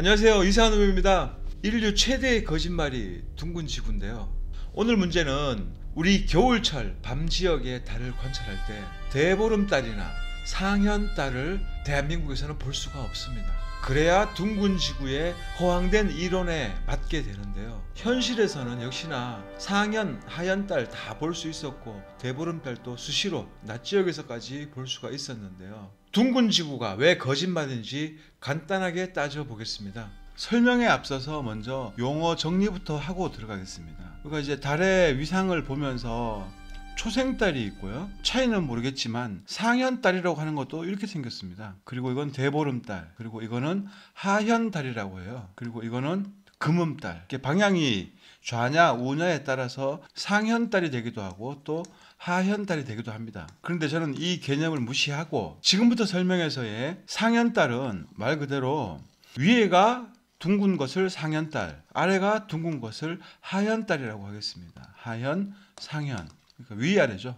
안녕하세요, 이상한놈입니다. 인류 최대의 거짓말이 둥근 지구인데요. 오늘 문제는 우리 겨울철 밤 지역의 달을 관찰할 때 대보름달이나 상현달을 대한민국에서는 볼 수가 없습니다. 그래야 둥근 지구의 허황된 이론에 맞게 되는데요. 현실에서는 역시나 상현, 하현달 다 볼 수 있었고 대보름달도 수시로 낮 지역에서까지 볼 수가 있었는데요. 둥근 지구가 왜 거짓말인지 간단하게 따져보겠습니다. 설명에 앞서서 먼저 용어 정리부터 하고 들어가겠습니다. 그러니까 이제 달의 위상을 보면서 초생달이 있고요. 차이는 모르겠지만 상현달이라고 하는 것도 이렇게 생겼습니다. 그리고 이건 대보름달, 그리고 이거는 하현달이라고 해요. 그리고 이거는 금음달. 이렇게 방향이 좌냐 우냐에 따라서 상현달이 되기도 하고 또 하현달이 되기도 합니다. 그런데 저는 이 개념을 무시하고 지금부터 설명해서의 상현달은 말 그대로 위에가 둥근 것을 상현달, 아래가 둥근 것을 하현달이라고 하겠습니다. 하현, 상현. 그러니까 위아래죠.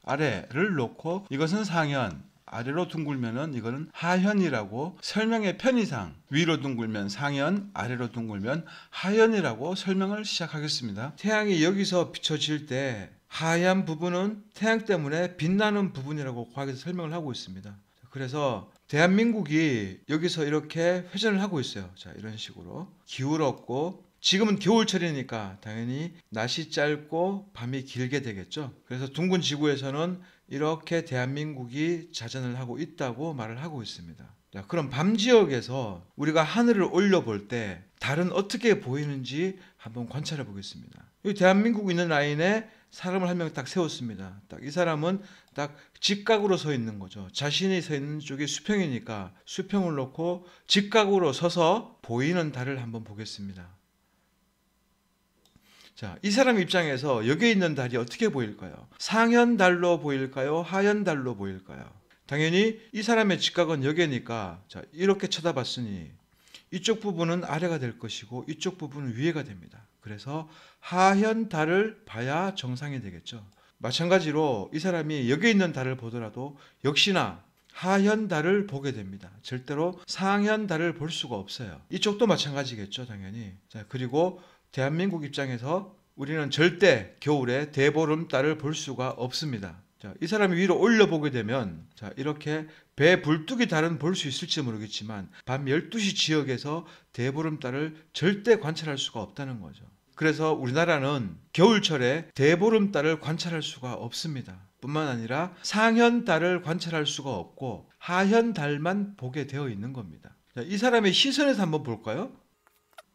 위아래를 놓고 이것은 상현, 아래로 둥글면은 이거는 하현이라고 설명의 편의상 위로 둥글면 상현, 아래로 둥글면 하현이라고 설명을 시작하겠습니다. 태양이 여기서 비춰질 때 하얀 부분은 태양 때문에 빛나는 부분이라고 과학에서 설명을 하고 있습니다. 그래서 대한민국이 여기서 이렇게 회전을 하고 있어요. 자, 이런 식으로 기울었고 지금은 겨울철이니까 당연히 낮이 짧고 밤이 길게 되겠죠. 그래서 둥근 지구에서는 이렇게 대한민국이 자전을 하고 있다고 말을 하고 있습니다. 자, 그럼 밤 지역에서 우리가 하늘을 올려볼 때 달은 어떻게 보이는지 한번 관찰해 보겠습니다. 여기 대한민국 있는 라인에 사람을 한 명 딱 세웠습니다. 딱 이 사람은 딱 직각으로 서 있는 거죠. 자신이 서 있는 쪽이 수평이니까 수평을 놓고 직각으로 서서 보이는 달을 한번 보겠습니다. 자, 이 사람 입장에서 여기 있는 달이 어떻게 보일까요? 상현달로 보일까요? 하현달로 보일까요? 당연히 이 사람의 직각은 여기니까 자, 이렇게 쳐다봤으니 이쪽 부분은 아래가 될 것이고 이쪽 부분은 위에가 됩니다. 그래서 하현달을 봐야 정상이 되겠죠. 마찬가지로 이 사람이 여기 있는 달을 보더라도 역시나 하현달을 보게 됩니다. 절대로 상현달을 볼 수가 없어요. 이쪽도 마찬가지겠죠, 당연히. 자, 그리고 대한민국 입장에서 우리는 절대 겨울에 대보름달을 볼 수가 없습니다. 자, 이 사람이 위로 올려보게 되면 자, 이렇게 배 불뚝이 달은 볼 수 있을지 모르겠지만 밤 12시 지역에서 대보름달을 절대 관찰할 수가 없다는 거죠. 그래서 우리나라는 겨울철에 대보름달을 관찰할 수가 없습니다. 뿐만 아니라 상현달을 관찰할 수가 없고 하현달만 보게 되어 있는 겁니다. 자, 이 사람의 시선에서 한번 볼까요?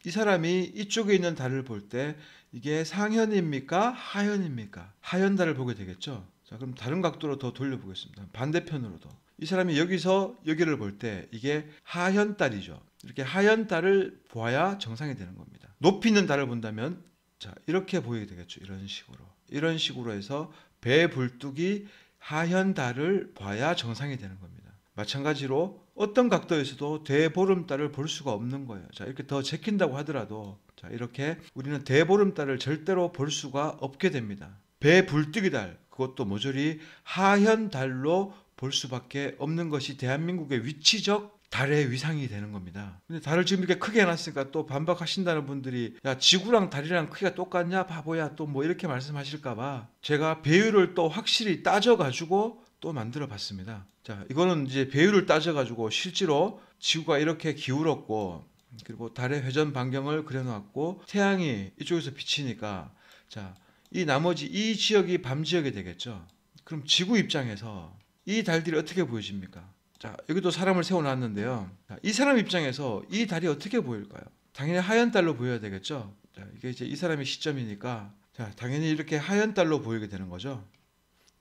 이 사람이 이쪽에 있는 달을 볼 때 이게 상현입니까? 하현입니까? 하현달을 보게 되겠죠. 자, 그럼 다른 각도로 더 돌려보겠습니다. 반대편으로도. 이 사람이 여기서 여기를 볼 때 이게 하현달이죠. 이렇게 하현달을 보아야 정상이 되는 겁니다. 높이 있는 달을 본다면 자, 이렇게 보이게 되겠죠. 이런 식으로. 이런 식으로 해서 배 불뚝이 하현달을 봐야 정상이 되는 겁니다. 마찬가지로 어떤 각도에서도 대보름달을 볼 수가 없는 거예요. 자, 이렇게 더 제낀다고 하더라도 자, 이렇게 우리는 대보름달을 절대로 볼 수가 없게 됩니다. 배 불뜨기 달, 그것도 모조리 하현달로 볼 수밖에 없는 것이 대한민국의 위치적 달의 위상이 되는 겁니다. 근데 달을 지금 이렇게 크게 해놨으니까 또 반박하신다는 분들이 야, 지구랑 달이랑 크기가 똑같냐 바보야 또 뭐 이렇게 말씀하실까봐 제가 배율을 또 확실히 따져가지고 또 만들어 봤습니다. 자, 이거는 이제 배율을 따져가지고 실제로 지구가 이렇게 기울었고 그리고 달의 회전 반경을 그려놨고 태양이 이쪽에서 비치니까 자, 이 나머지 이 지역이 밤 지역이 되겠죠. 그럼 지구 입장에서 이 달들이 어떻게 보여집니까? 자, 여기도 사람을 세워놨는데요. 자, 이 사람 입장에서 이 달이 어떻게 보일까요? 당연히 하현달로 보여야 되겠죠. 자, 이게 이제 이 사람의 시점이니까 자, 당연히 이렇게 하현달로 보이게 되는 거죠.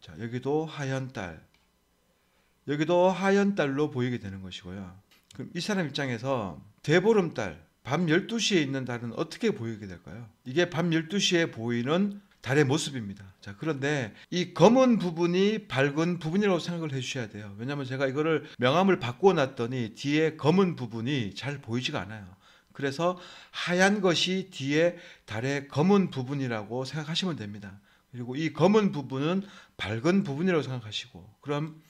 자, 여기도 하현달, 여기도 하현달로 보이게 되는 것이고요. 그럼 이 사람 입장에서 대보름달, 밤 12시에 있는 달은 어떻게 보이게 될까요? 이게 밤 12시에 보이는 달의 모습입니다. 자, 그런데 이 검은 부분이 밝은 부분이라고 생각을 해주셔야 돼요. 왜냐하면 제가 이거를 명암을 바꾸어 놨더니 뒤에 검은 부분이 잘 보이지가 않아요. 그래서 하얀 것이 뒤에 달의 검은 부분이라고 생각하시면 됩니다. 그리고 이 검은 부분은 밝은 부분이라고 생각하시고 그럼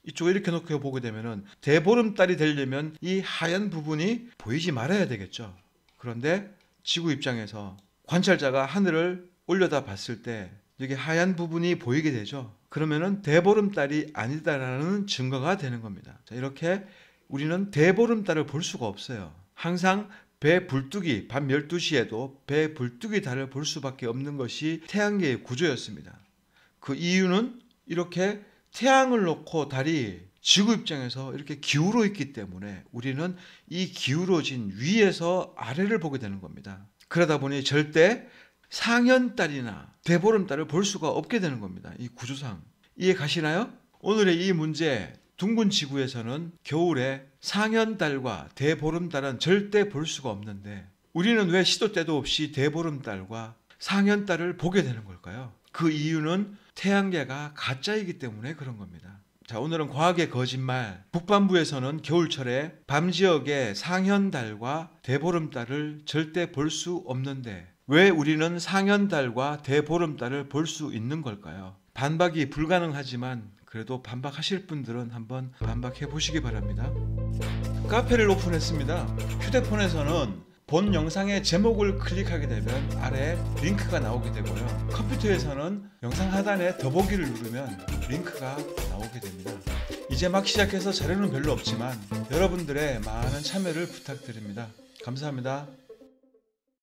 이쪽을 이렇게 놓고 보게 되면은 대보름달이 되려면 이 하얀 부분이 보이지 말아야 되겠죠. 그런데 지구 입장에서 관찰자가 하늘을 올려다 봤을 때 여기 하얀 부분이 보이게 되죠. 그러면은 대보름달이 아니다라는 증거가 되는 겁니다. 자, 이렇게 우리는 대보름달을 볼 수가 없어요. 항상 배 불뚝이 밤 12시에도 배 불뚝이 달을 볼 수밖에 없는 것이 태양계의 구조였습니다. 그 이유는 이렇게 태양을 놓고 달이 지구 입장에서 이렇게 기울어 있기 때문에 우리는 이 기울어진 위에서 아래를 보게 되는 겁니다. 그러다 보니 절대 상현달이나 대보름달을 볼 수가 없게 되는 겁니다. 이 구조상. 이해 가시나요? 오늘의 이 문제, 둥근 지구에서는 겨울에 상현달과 대보름달은 절대 볼 수가 없는데 우리는 왜 시도 때도 없이 대보름달과 상현달을 보게 되는 걸까요? 그 이유는 태양계가 가짜이기 때문에 그런 겁니다. 자, 오늘은 과학의 거짓말. 북반부에서는 겨울철에 밤 지역의 상현달과 대보름달을 절대 볼 수 없는데 왜 우리는 상현달과 대보름달을 볼 수 있는 걸까요? 반박이 불가능하지만 그래도 반박하실 분들은 한번 반박해 보시기 바랍니다. 카페를 오픈했습니다. 휴대폰에서는 본 영상의 제목을 클릭하게 되면 아래 링크가 나오게 되고요. 컴퓨터에서는 영상 하단에 더보기를 누르면 링크가 나오게 됩니다. 이제 막 시작해서 자료는 별로 없지만 여러분들의 많은 참여를 부탁드립니다. 감사합니다.